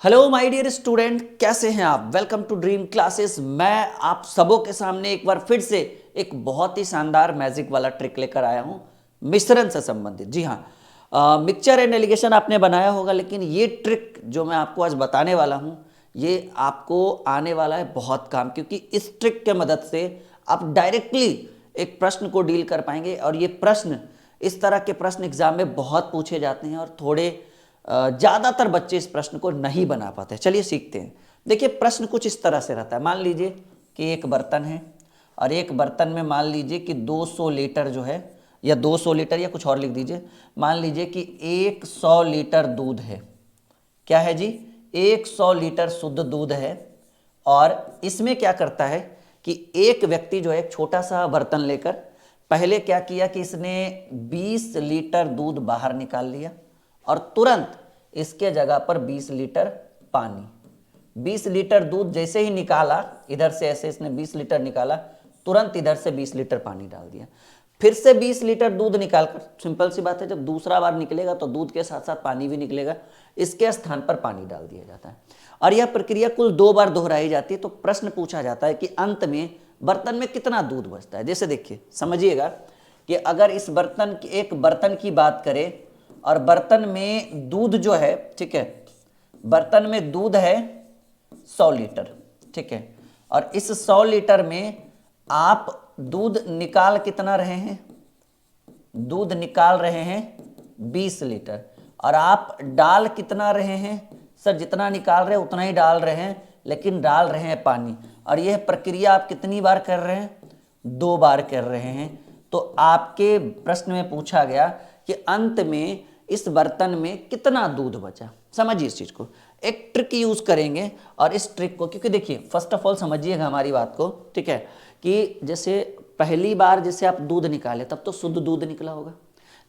Hello my dear student, कैसे हैं आप। Welcome to dream classes. मैं आप सबों के सामने एक बार फिर से एक बहुत ही शानदार मैजिक वाला ट्रिक लेकर आया हूं मिश्रण से संबंधित। जी हाँ, मिक्सचर एंड एलिगेशन आपने बनाया होगा, लेकिन ये ट्रिक जो मैं आपको आज बताने वाला हूं ये आपको आने वाला है बहुत काम, क्योंकि इस ट्रिक के मदद से आप डायरेक्टली एक प्रश्न को डील कर पाएंगे। और ये प्रश्न, इस तरह के प्रश्न एग्जाम में बहुत पूछे जाते हैं और थोड़े ज़्यादातर बच्चे इस प्रश्न को नहीं बना पाते। चलिए सीखते हैं। देखिए, प्रश्न कुछ इस तरह से रहता है। मान लीजिए कि एक बर्तन है और एक बर्तन में मान लीजिए कि 200 लीटर जो है, या 200 लीटर, या कुछ और लिख दीजिए, मान लीजिए कि 100 लीटर दूध है। क्या है जी? 100 लीटर शुद्ध दूध है। और इसमें क्या करता है कि एक व्यक्ति जो है एक छोटा सा बर्तन लेकर पहले क्या किया कि इसने 20 लीटर दूध बाहर निकाल लिया और तुरंत इसके जगह पर 20 लीटर पानी। 20 लीटर दूध जैसे ही निकाला, इधर से ऐसे इसने 20 लीटर निकाला, तुरंत इधर से 20 लीटर पानी डाल दिया। फिर से 20 लीटर दूध निकालकर, सिंपल सी बात है, जब दूसरा बार निकलेगा तो दूध के साथ साथ पानी भी निकलेगा, इसके स्थान पर पानी डाल दिया जाता है। और यह प्रक्रिया कुल 2 बार दोहराई जाती है। तो प्रश्न पूछा जाता है कि अंत में बर्तन में कितना दूध बचता है। जैसे देखिए, समझिएगा कि अगर इस बर्तन की, एक बर्तन की बात करें और बर्तन में दूध जो है, ठीक है, बर्तन में दूध है 100 लीटर, ठीक है, और इस 100 लीटर में आप दूध निकाल कितना रहे हैं? दूध निकाल रहे हैं 20 लीटर। और आप डाल कितना रहे हैं? सर, जितना निकाल रहे हैं उतना ही डाल रहे हैं, लेकिन डाल रहे हैं पानी। और यह प्रक्रिया आप कितनी बार कर रहे हैं? 2 बार कर रहे हैं। तो आपके प्रश्न में पूछा गया कि अंत में इस बर्तन में कितना दूध बचा। समझिए इस चीज को, एक ट्रिक यूज करेंगे। और इस ट्रिक को, क्योंकि देखिए, फर्स्ट ऑफ ऑल समझिएगा हमारी बात को, ठीक है, कि जैसे पहली बार जैसे आप दूध निकाले तब तो शुद्ध दूध निकला होगा,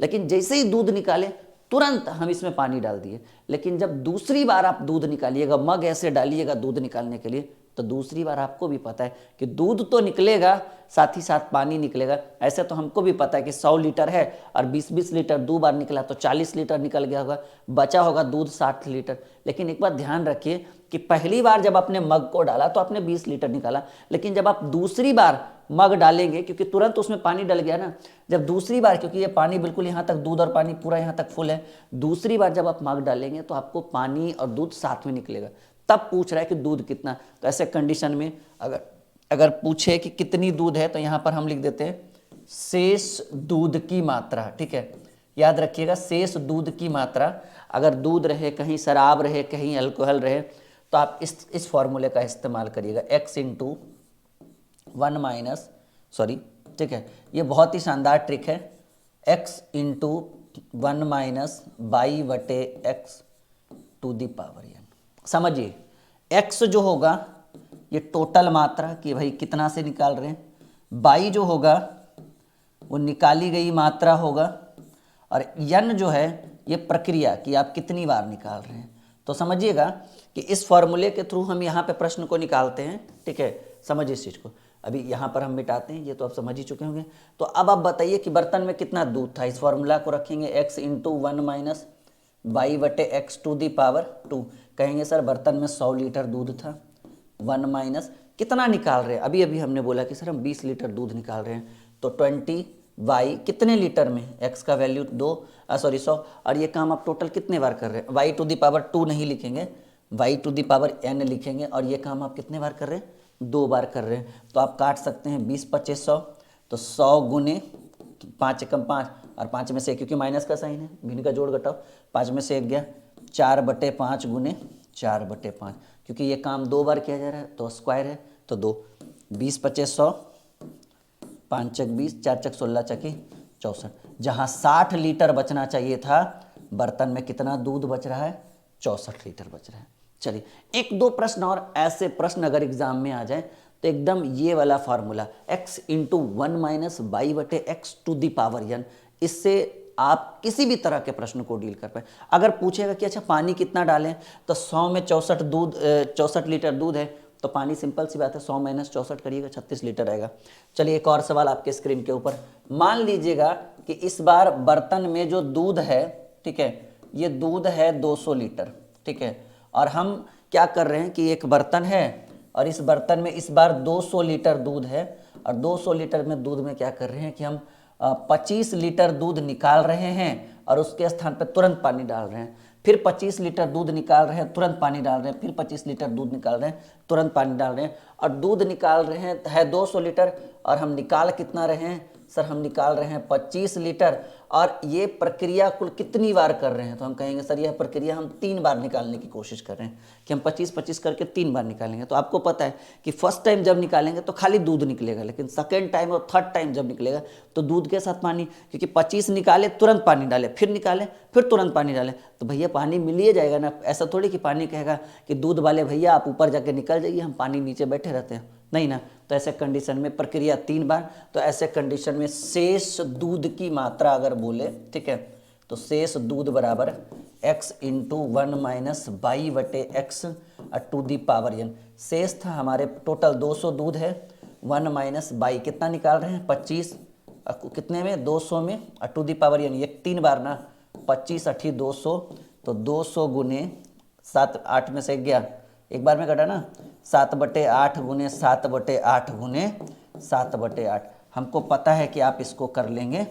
लेकिन जैसे ही दूध निकाले तुरंत हम इसमें पानी डाल दिए। लेकिन जब दूसरी बार आप दूध निकालिएगा, मग ऐसे डालिएगा दूध निकालने के लिए, तो दूसरी बार आपको भी पता है कि दूध तो निकलेगा, साथ ही साथ पानी निकलेगा। ऐसे तो हमको भी पता है कि 100 लीटर है और 20-20 लीटर 2 बार निकला तो 40 लीटर निकल गया होगा, बचा होगा दूध 60 लीटर। लेकिन एक बात ध्यान रखिए कि पहली बार जब आपने मग को डाला तो आपने 20 लीटर निकाला, लेकिन जब आप दूसरी बार मग डालेंगे, क्योंकि तुरंत उसमें पानी डल गया ना, जब दूसरी बार, क्योंकि ये पानी बिल्कुल यहाँ तक, दूध और पानी पूरा यहाँ तक फुल है, दूसरी बार जब आप मग डालेंगे तो आपको पानी और दूध साथ में निकलेगा। तब पूछ रहा है कि दूध कितना। तो ऐसे कंडीशन में अगर पूछे कि कितनी दूध है, तो यहाँ पर हम लिख देते हैं शेष दूध की मात्रा, ठीक है। याद रखिएगा, शेष दूध की मात्रा। अगर दूध रहे, कहीं शराब रहे, कहीं अल्कोहल रहे, तो आप इस फॉर्मूले का इस्तेमाल करिएगा, x इंटू 1 माइनस, सॉरी, ठीक है, ये बहुत ही शानदार ट्रिक है, x इंटू 1 माइनस बाई बटे x to the power n। समझिए, x जो होगा ये टोटल मात्रा कि भाई कितना से निकाल रहे हैं, बाई जो होगा वो निकाली गई मात्रा होगा, और n जो है ये प्रक्रिया कि आप कितनी बार निकाल रहे हैं। तो समझिएगा कि इस फॉर्मूले के थ्रू हम यहाँ पे प्रश्न को निकालते हैं, ठीक है। समझिए इस चीज़ को। अभी यहाँ पर हम मिटाते हैं, ये तो आप समझ ही चुके होंगे। तो अब आप बताइए कि बर्तन में कितना दूध था। इस फॉर्मूला को रखेंगे x इंटू 1 माइनस बाई बटे एक्स टू दी पावर 2। कहेंगे सर बर्तन में 100 लीटर दूध था, 1 माइनस कितना निकाल रहे हैं। अभी अभी हमने बोला कि सर हम 20 लीटर दूध निकाल रहे हैं, तो 20 वाई कितने लीटर में, x का वैल्यू 100, और ये काम आप टोटल कितने बार कर रहे हैं। y टू दी पावर 2 नहीं लिखेंगे, y to the power n लिखेंगे, और ये काम आप कितने बार कर रहे हैं? 2 बार कर रहे हैं। तो आप काट सकते हैं 20-25 100, तो 100 गुने 5 एकम 5, और 5 में से, क्योंकि माइनस का साइन है, भिन्न का जोड़ घटाओ, 5 में से 1 गया, 4/5 गुने 4/5, क्योंकि ये काम 2 बार किया जा रहा है तो स्क्वायर है, तो 2, 20-25 100, 5 चक 20, 4 चक 16 चकी 64। जहाँ 60 लीटर बचना चाहिए था, बर्तन में कितना दूध बच रहा है? 64 लीटर बच रहा है। चलिए, 1-2 प्रश्न और ऐसे प्रश्न अगर एग्जाम में आ जाए तो एकदम ये वाला formula x into 1 minus by बटे x to the power n, इससे आप किसी भी तरह के प्रश्न को डील कर पाए। अगर पूछेगा कि अच्छा पानी कितना डालें, तो 100 में 64 लीटर दूध है, तो पानी सिंपल सी बात है, 100 माइनस 64 करिएगा, 36 लीटर आएगा। चलिए, एक और सवाल आपके स्क्रीन के ऊपर। मान लीजिएगा कि इस बार बर्तन में जो दूध है, ठीक है, ये दूध है 200 लीटर, ठीक है, और हम क्या कर रहे हैं कि एक बर्तन है और इस बर्तन में इस बार 200 लीटर दूध है और 200 लीटर में दूध में क्या कर रहे हैं कि हम 25 लीटर दूध निकाल रहे हैं और उसके स्थान पर तुरंत पानी डाल रहे हैं, फिर 25 लीटर दूध निकाल रहे हैं, तुरंत पानी डाल रहे हैं, फिर 25 लीटर दूध निकाल रहे हैं, तुरंत पानी डाल रहे हैं। और दूध निकाल रहे हैं है 200 लीटर और हम निकाल कितना रहे हैं सर, हम निकाल रहे हैं 25 लीटर। और ये प्रक्रिया कुल कितनी बार कर रहे हैं, तो हम कहेंगे सर यह प्रक्रिया हम 3 बार निकालने की कोशिश कर रहे हैं कि हम 25-25 करके 3 बार निकालेंगे। तो आपको पता है कि फर्स्ट टाइम जब निकालेंगे तो खाली दूध निकलेगा, लेकिन सेकेंड टाइम और थर्ड टाइम जब निकलेगा तो दूध के साथ पानी, क्योंकि 25 निकाले तुरंत पानी डाले, फिर निकाले फिर तुरंत पानी डाले, तो भैया पानी मिल ही जाएगा ना। ऐसा थोड़ी कि पानी कहेगा कि दूध वाले भैया आप ऊपर जाके निकल जाइए, हम पानी नीचे बैठे रहते हैं, नहीं ना। तो ऐसे कंडीशन में प्रक्रिया 3 बार, तो ऐसे कंडीशन में शेष दूध की मात्रा अगर बोले, ठीक है, तो शेष दूध बराबर x इंटू 1 माइनस बाई बटे x to the power n। शेष था हमारे टोटल 200 दूध है, 1 माइनस बाई कितना निकाल रहे हैं 25, कितने में 200 में टू दी पावर n, ये 3 बार ना, 25 8 200, तो 200 गुने 7, 8 में से गया, एक बार में कटा ना, 7/8 गुने 7/8 गुने 7/8। हमको पता है कि आप इसको कर लेंगे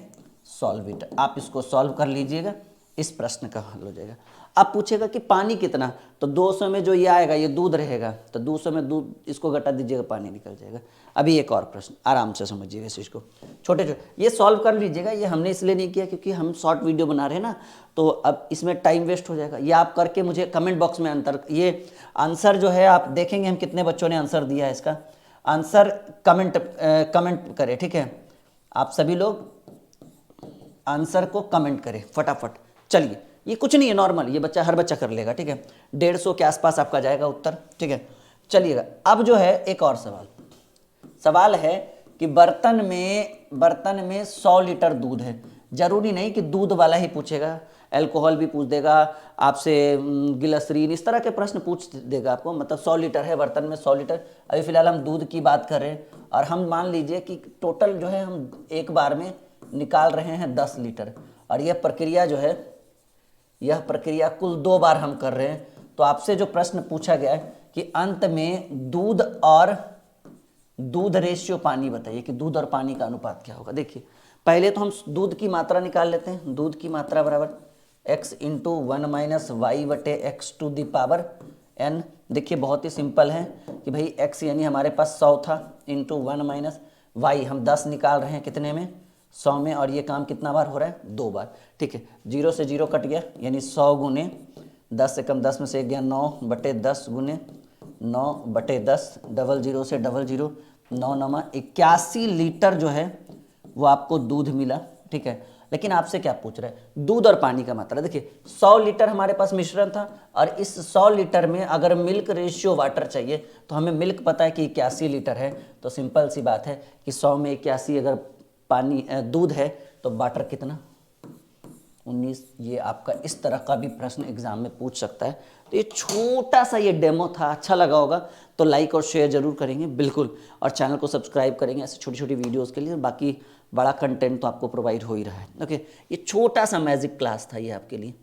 सॉल्व इट, आप इसको सॉल्व कर लीजिएगा, इस प्रश्न का हल हो जाएगा। अब पूछेगा कि पानी कितना, तो 200 में जो ये आएगा ये दूध रहेगा, तो 200 में दूध इसको घटा दीजिएगा, पानी निकल जाएगा। अभी एक और प्रश्न आराम से समझिएगा इस चीज़ को, छोटे छोटे ये सॉल्व कर लीजिएगा। ये हमने इसलिए नहीं किया क्योंकि हम शॉर्ट वीडियो बना रहे हैं ना, तो अब इसमें टाइम वेस्ट हो जाएगा। ये आप करके मुझे कमेंट बॉक्स में ये आंसर जो है आप देखेंगे हम कितने बच्चों ने आंसर दिया है, इसका आंसर कमेंट करें, ठीक है, आप सभी लोग आंसर को कमेंट करें फटाफट। चलिए ये कुछ नहीं है, नॉर्मल, ये बच्चा हर बच्चा कर लेगा, ठीक है, 150 के आसपास आपका जाएगा उत्तर, ठीक है। चलिएगा अब जो है एक और सवाल है कि बर्तन में 100 लीटर दूध है। जरूरी नहीं कि दूध वाला ही पूछेगा, अल्कोहल भी पूछ देगा आपसे, गिलसरीन, इस तरह के प्रश्न पूछ देगा आपको। मतलब 100 लीटर है बर्तन में, 100 लीटर, अभी फिलहाल हम दूध की बात कर रहे हैं और हम मान लीजिए कि टोटल जो है हम एक बार में निकाल रहे हैं 10 लीटर और यह प्रक्रिया जो है, यह प्रक्रिया कुल 2 बार हम कर रहे हैं। तो आपसे जो प्रश्न पूछा गया है कि अंत में दूध रेशियो पानी बताइए कि दूध और पानी का अनुपात क्या होगा। देखिए पहले तो हम दूध की मात्रा निकाल लेते हैं, दूध की मात्रा बराबर x इंटू 1 माइनस वाई बटे x to the power n। देखिए बहुत ही सिंपल है कि भाई x यानी हमारे पास 100 था, इंटू 1 माइनस वाई, हम 10 निकाल रहे हैं कितने में 100 में, और ये काम कितना बार हो रहा है 2 बार, ठीक है। 0 से 0 कट गया, यानी 100 गुने 10 से कम 10 में से 1 गया, 9/10 गुने 9/10, 00 से 00, 9 9 81 लीटर जो है वो आपको दूध मिला, ठीक है। लेकिन आपसे क्या पूछ रहा है, दूध और पानी का मात्रा। देखिए 100 लीटर हमारे पास मिश्रण था और इस 100 लीटर में अगर मिल्क रेशियो वाटर चाहिए तो हमें मिल्क पता है कि 81 लीटर है, तो सिंपल सी बात है कि 100 में 81 अगर पानी दूध है तो वाटर कितना 19। ये आपका इस तरह का भी प्रश्न एग्जाम में पूछ सकता है। तो ये छोटा सा ये डेमो था, अच्छा लगा होगा तो लाइक और शेयर जरूर करेंगे बिल्कुल, और चैनल को सब्सक्राइब करेंगे ऐसे छोटी छोटी वीडियोस के लिए। बाकी बड़ा कंटेंट तो आपको प्रोवाइड हो ही रहा है। ओके, ये छोटा सा मैजिक क्लास था ये आपके लिए।